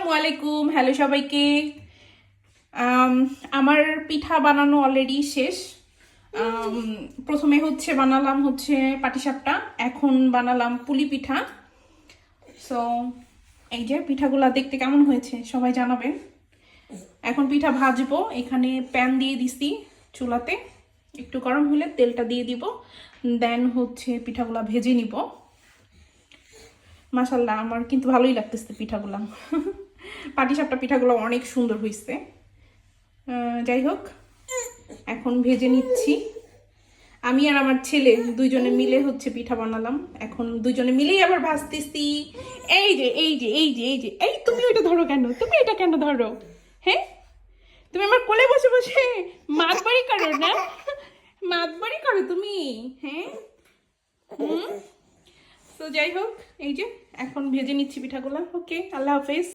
আসসালামু আলাইকুম, হ্যালো সবাইকে। আমার পিঠা বানানো অলরেডি শেষ। প্রথমে বানালাম পাটিসাপটা, এখন বানালাম পুলি পিঠা। সো এই যে পিঠাগুলা দেখতে কেমন হয়েছে সবাই জানাবেন। এখন পিঠা ভাজবো, এখানে প্যান দিয়ে দিছি চুলাতে, একটু গরম হলে তেলটা দিয়ে দিব, দেন পিঠাগুলা ভেজে নিব। মাশাল্লাহ, আমার কিন্তু ভালোই লাগতেছে পিঠাগুলা। পাটিসাপটা পিঠাগুলো অনেক সুন্দর হয়েছে। যাই হোক, এখন ভেজে নিচ্ছি। আমি আর আমার ছেলে দুইজনে মিলে পিঠা বানালাম, এখন দুইজনে মিলেই আবার ভাজতেছি। এই যে এই যে এই যে এই যে এই, তুমি ওইটা ধরো কেন? তুমি এটা কেন ধরো? হ্যাঁ, তুমি আমার কোলে বসে বসে মাতবাড়ি করো না? মাতবাড়ি করো তুমি? হ্যাঁ। তো যাই হোক, এই যে এখন ভেজে নিচ্ছি পিঠাগুলা। ওকে, আল্লাহ হাফেজ।